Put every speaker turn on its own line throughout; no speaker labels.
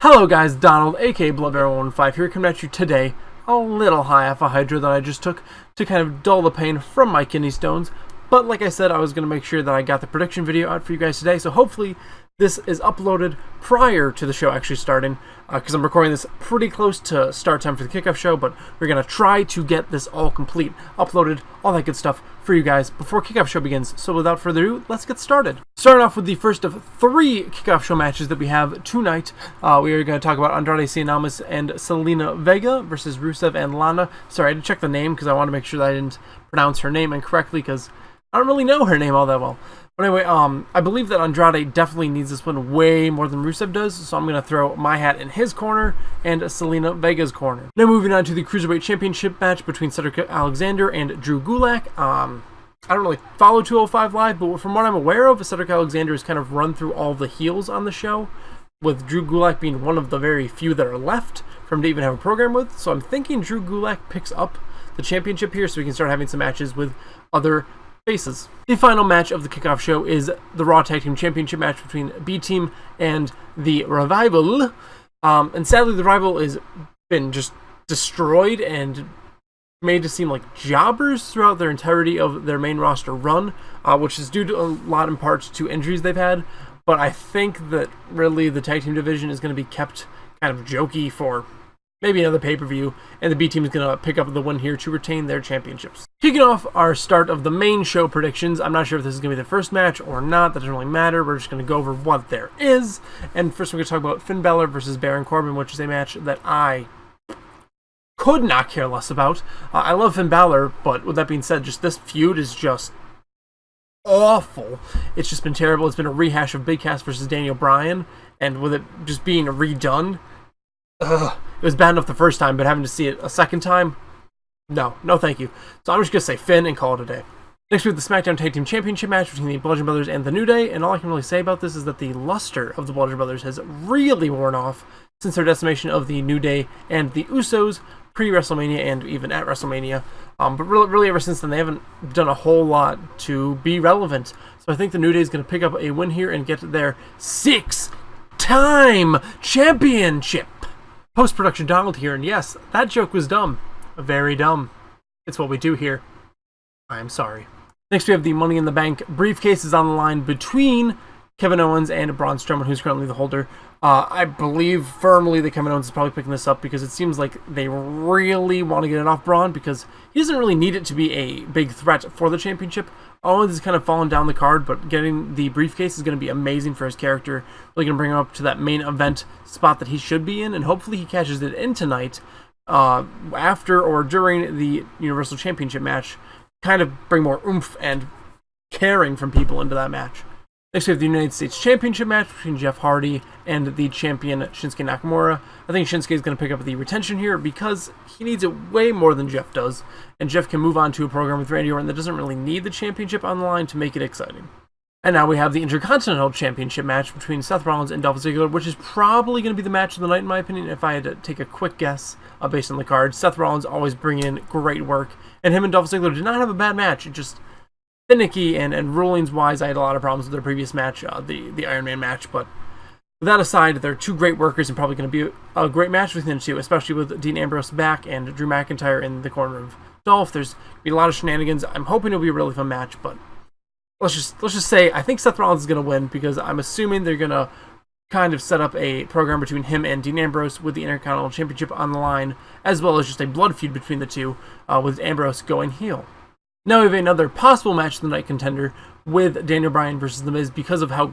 Hello guys, Donald, aka BloodBaron15 here, coming at you today, a little high off a Hydra that I just took to kind of dull the pain from my kidney stones. But like I said, I was going to make sure that I got the prediction video out for you guys today, so hopefully this is uploaded prior to the show actually starting, because I'm recording this pretty close to start time for the kickoff show, but we're going to try to get this all complete, uploaded, all that good stuff for you guys before kickoff show begins. So without further ado, let's get started. Starting off with the first of 3 kickoff show matches that we have tonight. We are going to talk about Andrade Cien Almas and Zelina Vega versus Rusev and Lana. Sorry, I had to check the name because I want to make sure that I didn't pronounce her name incorrectly, because I don't really know her name all that well. But anyway, I believe that Andrade definitely needs this one way more than Rusev does, so I'm going to throw my hat in his corner and Zelina Vega's corner. Now moving on to the Cruiserweight Championship match between Cedric Alexander and Drew Gulak. I don't really follow 205 Live, but from what I'm aware of, Cedric Alexander has kind of run through all the heels on the show, with Drew Gulak being one of the very few that are left for him to even have a program with. So I'm thinking Drew Gulak picks up the championship here so we can start having some matches with other faces. The final match of the kickoff show is the Raw Tag Team Championship match between B-Team and the Revival. And sadly, the Revival has been just destroyed and made to seem like jobbers throughout their entirety of their main roster run, which is due to a lot in part to injuries they've had. But I think that really the tag team division is going to be kept kind of jokey for maybe another pay-per-view, and the B-Team is going to pick up the win here to retain their championships. Kicking off our start of the main show predictions, I'm not sure if this is going to be the first match or not, that doesn't really matter, we're just going to go over what there is. And first we're going to talk about Finn Balor versus Baron Corbin, which is a match that I could not care less about. I love Finn Balor, but with that being said, just this feud is just awful. It's just been terrible. It's been a rehash of Big Cass versus Daniel Bryan, and with it just being redone, it was bad enough the first time, but having to see it a second time, no thank you. So I'm just going to say Finn and call it a day. Next we have the SmackDown Tag Team Championship match between the Bludgeon Brothers and the New Day, and all I can really say about this is that the luster of the Bludgeon Brothers has really worn off since their decimation of the New Day and the Usos pre-WrestleMania and even at WrestleMania. But really ever since then, they haven't done a whole lot to be relevant. So I think the New Day is going to pick up a win here and get their 6-time championship. Post-production Donald here, and yes, that joke was dumb. Very dumb. It's what we do here. I'm sorry. Next we have the Money in the Bank briefcases on the line between Kevin Owens and Braun Strowman, who's currently the holder. I believe firmly that Kevin Owens is probably picking this up because it seems like they really want to get it off Braun, because he doesn't really need it to be a big threat for the championship. Owens is kind of fallen down the card, but getting the briefcase is going to be amazing for his character. Really going to bring him up to that main event spot that he should be in, and hopefully he catches it in tonight after or during the Universal Championship match. Kind of bring more oomph and caring from people into that match. Next we have the United States Championship match between Jeff Hardy and the champion Shinsuke Nakamura. I think Shinsuke is going to pick up the retention here because he needs it way more than Jeff does, and Jeff can move on to a program with Randy Orton that doesn't really need the championship on the line to make it exciting. And now we have the Intercontinental Championship match between Seth Rollins and Dolph Ziggler, which is probably going to be the match of the night in my opinion if I had to take a quick guess based on the card. Seth Rollins always bringing in great work, and him and Dolph Ziggler did not have a bad match. It just finicky, and rulings-wise, I had a lot of problems with their previous match, the Iron Man match, but with that aside, they're two great workers and probably going to be a great match between the two, especially with Dean Ambrose back and Drew McIntyre in the corner of Dolph. There's going to be a lot of shenanigans. I'm hoping it'll be a really fun match, but let's just say I think Seth Rollins is going to win, because I'm assuming they're going to kind of set up a program between him and Dean Ambrose with the Intercontinental Championship on the line, as well as just a blood feud between the two, with Ambrose going heel. Now we have another possible match of the night contender with Daniel Bryan versus The Miz, because of how,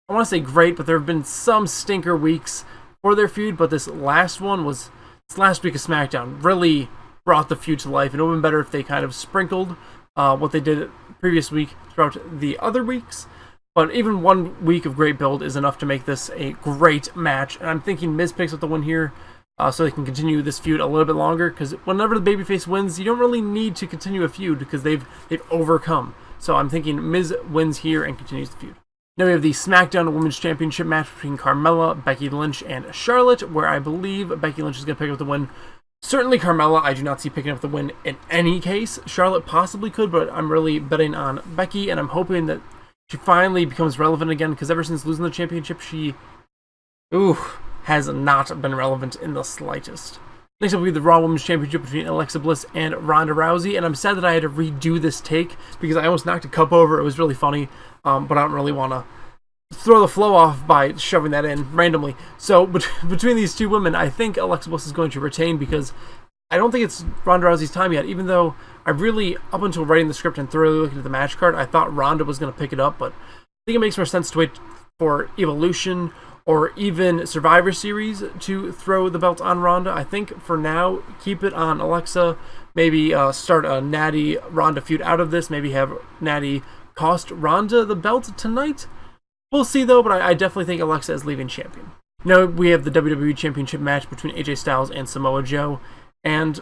I want to say great, but there have been some stinker weeks for their feud, but this last week of SmackDown really brought the feud to life, and it would have been better if they kind of sprinkled what they did previous week throughout the other weeks. But even 1 week of great build is enough to make this a great match, and I'm thinking Miz picks up the win here, so they can continue this feud a little bit longer, because whenever the babyface wins, you don't really need to continue a feud because they've overcome. So I'm thinking Miz wins here and continues the feud. Now we have the SmackDown Women's Championship match between Carmella, Becky Lynch, and Charlotte, where I believe Becky Lynch is going to pick up the win. Certainly Carmella, I do not see picking up the win in any case. Charlotte possibly could, but I'm really betting on Becky, and I'm hoping that she finally becomes relevant again, because ever since losing the championship, she has not been relevant in the slightest. Next up, we have the Raw Women's Championship between Alexa Bliss and Ronda Rousey, and I'm sad that I had to redo this take because I almost knocked a cup over. It was really funny, but I don't really want to throw the flow off by shoving that in randomly. So between these two women, I think Alexa Bliss is going to retain because I don't think it's Ronda Rousey's time yet, even though I really, up until writing the script and thoroughly looking at the match card, I thought Ronda was going to pick it up, but I think it makes more sense to wait for Evolution or even Survivor Series to throw the belt on Ronda. I think for now, keep it on Alexa. Maybe start a Natty Ronda feud out of this. Maybe have Natty cost Ronda the belt tonight. We'll see though, but I definitely think Alexa is leaving champion. Now we have the WWE Championship match between AJ Styles and Samoa Joe, and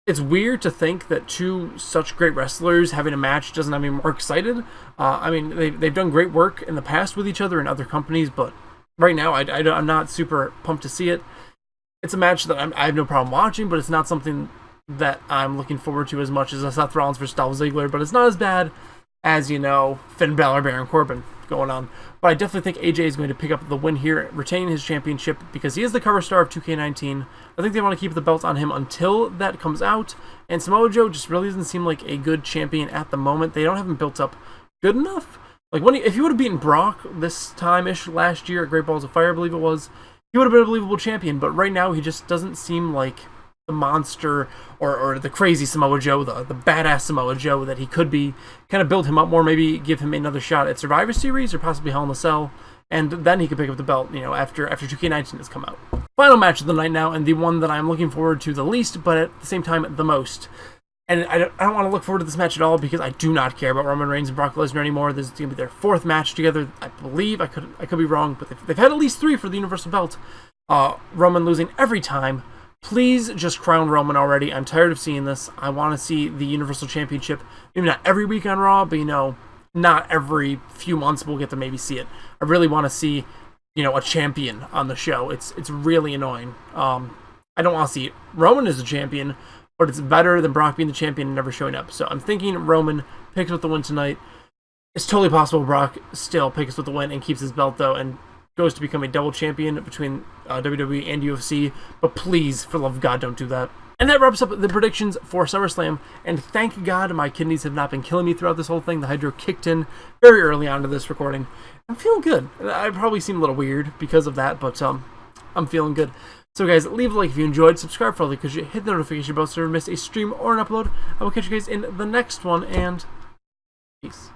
it's weird to think that two such great wrestlers having a match doesn't have me more excited. I mean, they've done great work in the past with each other in other companies, but right now, I'm not super pumped to see it. It's a match that I have no problem watching, but it's not something that I'm looking forward to as much as a Seth Rollins versus Dolph Ziggler, but it's not as bad as, Finn Balor, Baron Corbin going on. But I definitely think AJ is going to pick up the win here, retain his championship, because he is the cover star of 2K19. I think they want to keep the belt on him until that comes out, and Samoa Joe just really doesn't seem like a good champion at the moment. They don't have him built up good enough. Like, if he would have beaten Brock this time-ish last year at Great Balls of Fire, I believe it was, he would have been a believable champion, but right now he just doesn't seem like the monster or the crazy Samoa Joe, the badass Samoa Joe that he could be. Kind of build him up more, maybe give him another shot at Survivor Series or possibly Hell in a Cell, and then he could pick up the belt, after 2K19 has come out. Final match of the night now, and the one that I'm looking forward to the least, but at the same time, the most. And I don't want to look forward to this match at all because I do not care about Roman Reigns and Brock Lesnar anymore. This is going to be their fourth match together, I believe. I could be wrong, but they've had at least 3 for the Universal Belt. Roman losing every time. Please just crown Roman already. I'm tired of seeing this. I want to see the Universal Championship. Maybe not every week on Raw, but not every few months we'll get to maybe see it. I really want to see, a champion on the show. It's really annoying. I don't want to see Roman as a champion, but it's better than Brock being the champion and never showing up. So I'm thinking Roman picks up the win tonight. It's totally possible Brock still picks up the win and keeps his belt, though, and goes to become a double champion between WWE and UFC. But please, for the love of God, don't do that. And that wraps up the predictions for SummerSlam. And thank God my kidneys have not been killing me throughout this whole thing. The hydro kicked in very early on to this recording. I'm feeling good. I probably seem a little weird because of that, but I'm feeling good. So guys, leave a like if you enjoyed, subscribe for all because you hit the notification bell so you never miss a stream or an upload. I will catch you guys in the next one, and peace.